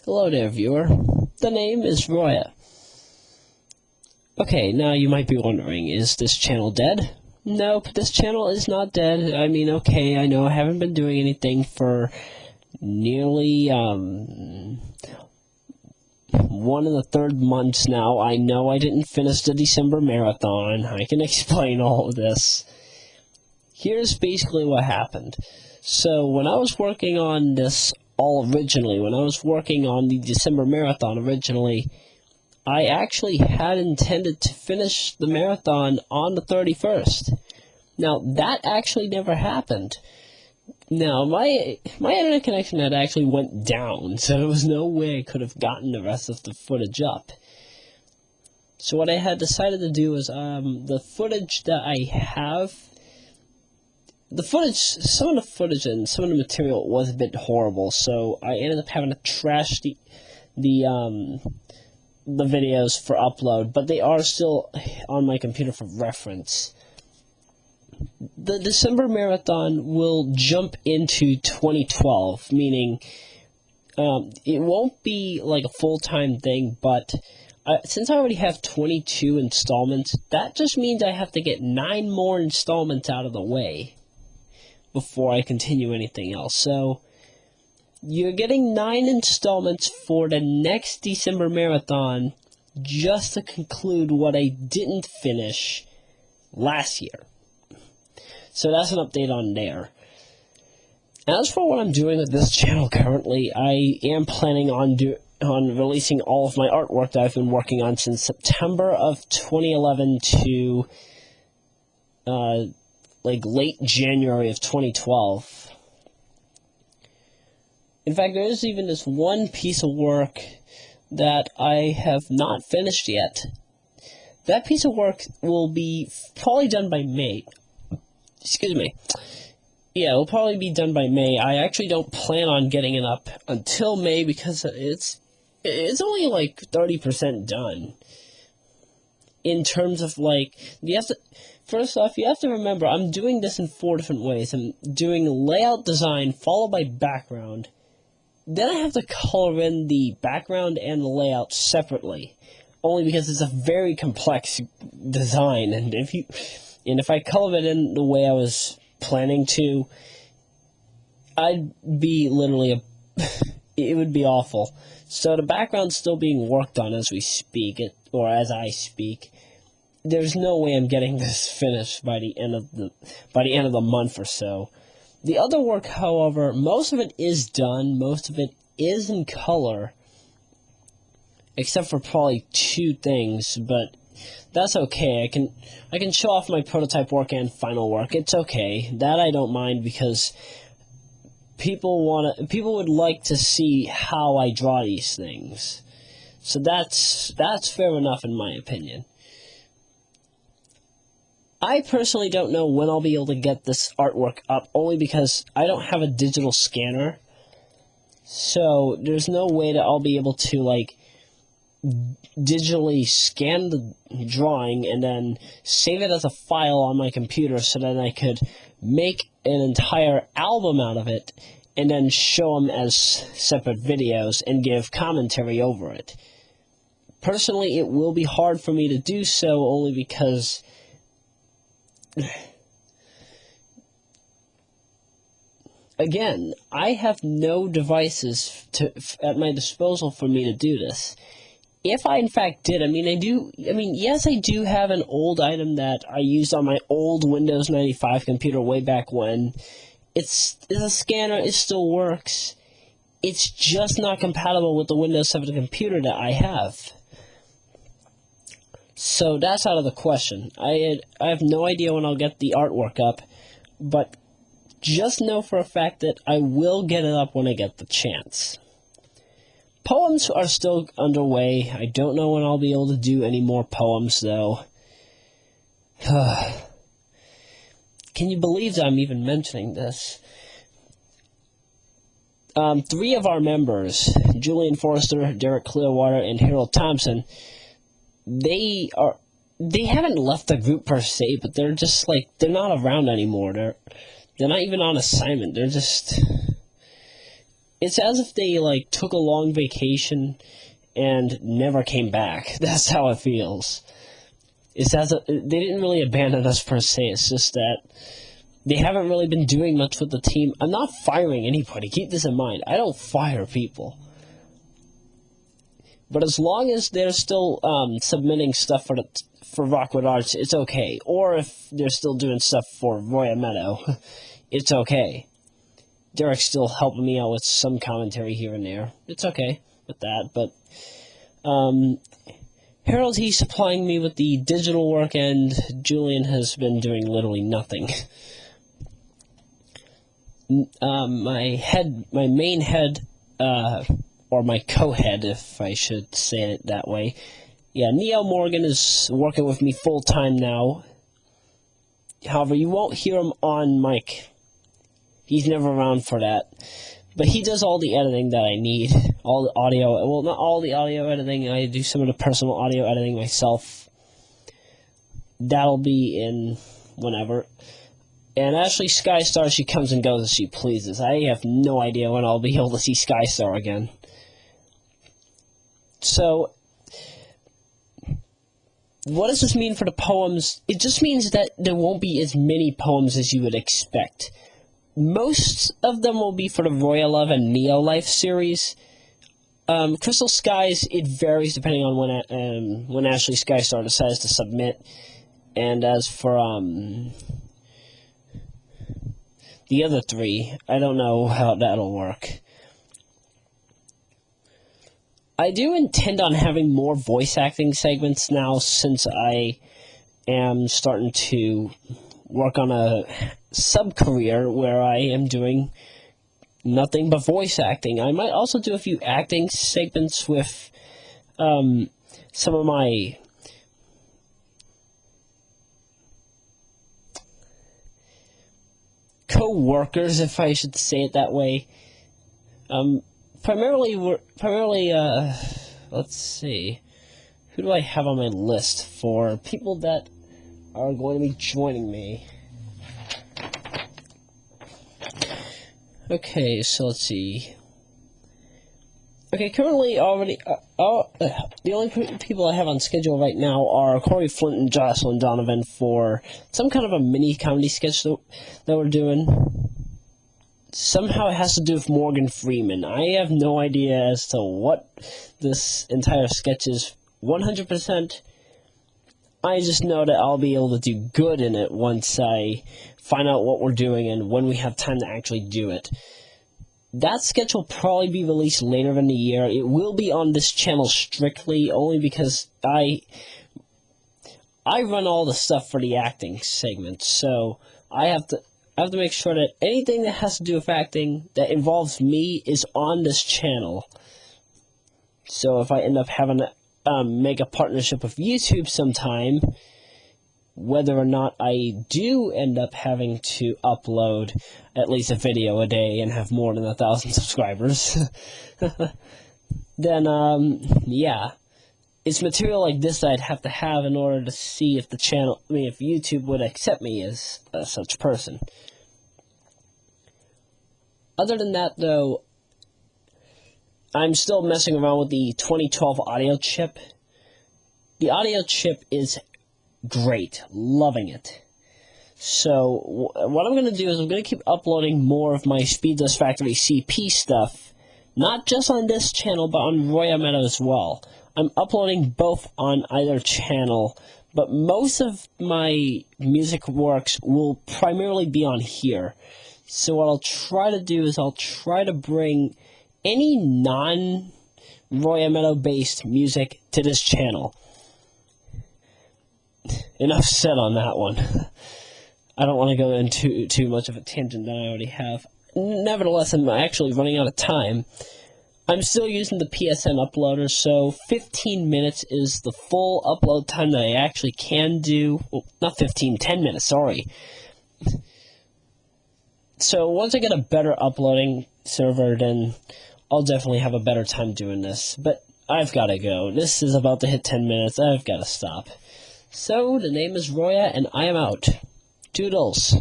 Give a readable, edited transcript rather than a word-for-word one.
Hello there, viewer. The name is Roya. Okay, now you might be wondering, is this channel dead? Nope, this channel is not dead. I mean, okay, I know I haven't been doing anything for nearly, 1 1/3 months now. I know I didn't finish the December marathon. I can explain all of this. Here's basically what happened. So, when I was working on this when I was working on the December marathon originally, I actually had intended to finish the marathon on the 31st. Now, that actually never happened. Now, my internet connection had actually went down, so there was no way I could have gotten the rest of the footage up. So what I had decided to do is, the footage that I have, some of the footage and some of the material was a bit horrible, so I ended up having to trash the videos for upload, but they are still on my computer for reference. The December marathon will jump into 2012, meaning it won't be like a full-time thing, but since I already have 22 installments, that just means I have to get 9 more installments out of the way before I continue anything else. So you're getting 9 installments for the next December marathon just to conclude what I didn't finish last year. So that's an update on there. As for what I'm doing with this channel currently, I am planning on releasing all of my artwork that I've been working on since September of 2011 to late January of 2012. In fact, there is even this one piece of work that I have not finished yet. That piece of work will be probably done by May. Excuse me. Yeah, it will probably be done by May. I actually don't plan on getting it up until May because it's only like 30% done. In terms of first off, you have to remember, I'm doing this in 4 different ways. I'm doing layout design followed by background. Then I have to color in the background and the layout separately, only because it's a very complex design, and if I color it in the way I was planning to, I'd be literally it would be awful. So the background's still being worked on as we speak, or as I speak. There's no way I'm getting this finished by the end of the month or so. The other work, however, most of it is done. Most of it is in color, except for probably 2 things. But that's okay. I can show off my prototype work and final work. It's okay. That I don't mind because people would like to see how I draw these things. So that's fair enough in my opinion. I personally don't know when I'll be able to get this artwork up, only because I don't have a digital scanner. So there's no way that I'll be able to digitally scan the drawing and then save it as a file on my computer so that I could make an entire album out of it and then show them as separate videos and give commentary over it. Personally, it will be hard for me to do so, only because again, I have no devices at my disposal for me to do this. If I in fact did, yes, I do have an old item that I used on my old Windows 95 computer way back when. It's a scanner, it still works. It's just not compatible with the Windows 7 computer that I have. So that's out of the question. I have no idea when I'll get the artwork up, but just know for a fact that I will get it up when I get the chance. Poems are still underway. I don't know when I'll be able to do any more poems, though. Can you believe that I'm even mentioning this? 3 of our members, Julian Forrester, Derek Clearwater, and Harold Thompson, they haven't left the group per se, but they're just they're not around anymore. They're not even on assignment. They're just It's as if they, like, took a long vacation and never came back. That's how it feels. It's as if they didn't really abandon us per se. It's just that they haven't really been doing much with the team. I'm not firing anybody. Keep this in mind. I don't fire people. But as long as they're still submitting stuff for Rockwood Arts, it's okay. Or if they're still doing stuff for Royameadow, it's okay. Derek's still helping me out with some commentary here and there. It's okay with that, but Harold, he's supplying me with the digital work, and Julian has been doing literally nothing. My main head, or my co-head, if I should say it that way. Yeah, Neo Morgan is working with me full-time now. However, you won't hear him on mic. He's never around for that. But he does all the editing that I need. All the audio. Well, not all the audio editing. I do some of the personal audio editing myself. That'll be in whenever. And Ashley Skystar, she comes and goes as she pleases. I have no idea when I'll be able to see Skystar again. So, what does this mean for the poems? It just means that there won't be as many poems as you would expect. Most of them will be for the Roya Love and Neo Life series. Crystal Skies, it varies depending on when Ashley Skystar decides to submit. And as for the other three, I don't know how that'll work. I do intend on having more voice acting segments now, since I am starting to work on a sub-career where I am doing nothing but voice acting. I might also do a few acting segments with some of my co-workers, if I should say it that way. Primarily, let's see, who do I have on my list for people that are going to be joining me? Okay, so let's see. Okay, currently already, the only people I have on schedule right now are Corey Flint and Jocelyn Donovan for some kind of a mini comedy sketch that we're doing. Somehow it has to do with Morgan Freeman. I have no idea as to what this entire sketch is 100%. I just know that I'll be able to do good in it once I find out what we're doing and when we have time to actually do it. That sketch will probably be released later in the year. It will be on this channel strictly, only because I run all the stuff for the acting segment, so I have to make sure that anything that has to do with acting that involves me is on this channel. So if I end up having to make a partnership with YouTube sometime, whether or not I do end up having to upload at least a video a day and have more than 1,000 subscribers, then, yeah. It's material like this that I'd have to have in order to see if if YouTube would accept me as such person. Other than that, though, I'm still messing around with the 2012 audio chip. The audio chip is great. Loving it. So, what I'm going to do is I'm going to keep uploading more of my Speeddust Factory CP stuff, not just on this channel, but on Royameadow as well. I'm uploading both on either channel, but most of my music works will primarily be on here. So what I'll try to do is I'll try to bring any non-Royameadow based music to this channel. Enough said on that one. I don't want to go into too much of a tangent than I already have. Nevertheless, I'm actually running out of time. I'm still using the PSN uploader, so 15 minutes is the full upload time that I actually can do. Well, not 15, 10 minutes, sorry. So once I get a better uploading server, then I'll definitely have a better time doing this. But I've got to go. This is about to hit 10 minutes. I've got to stop. So, the name is Roya, and I am out. Toodles.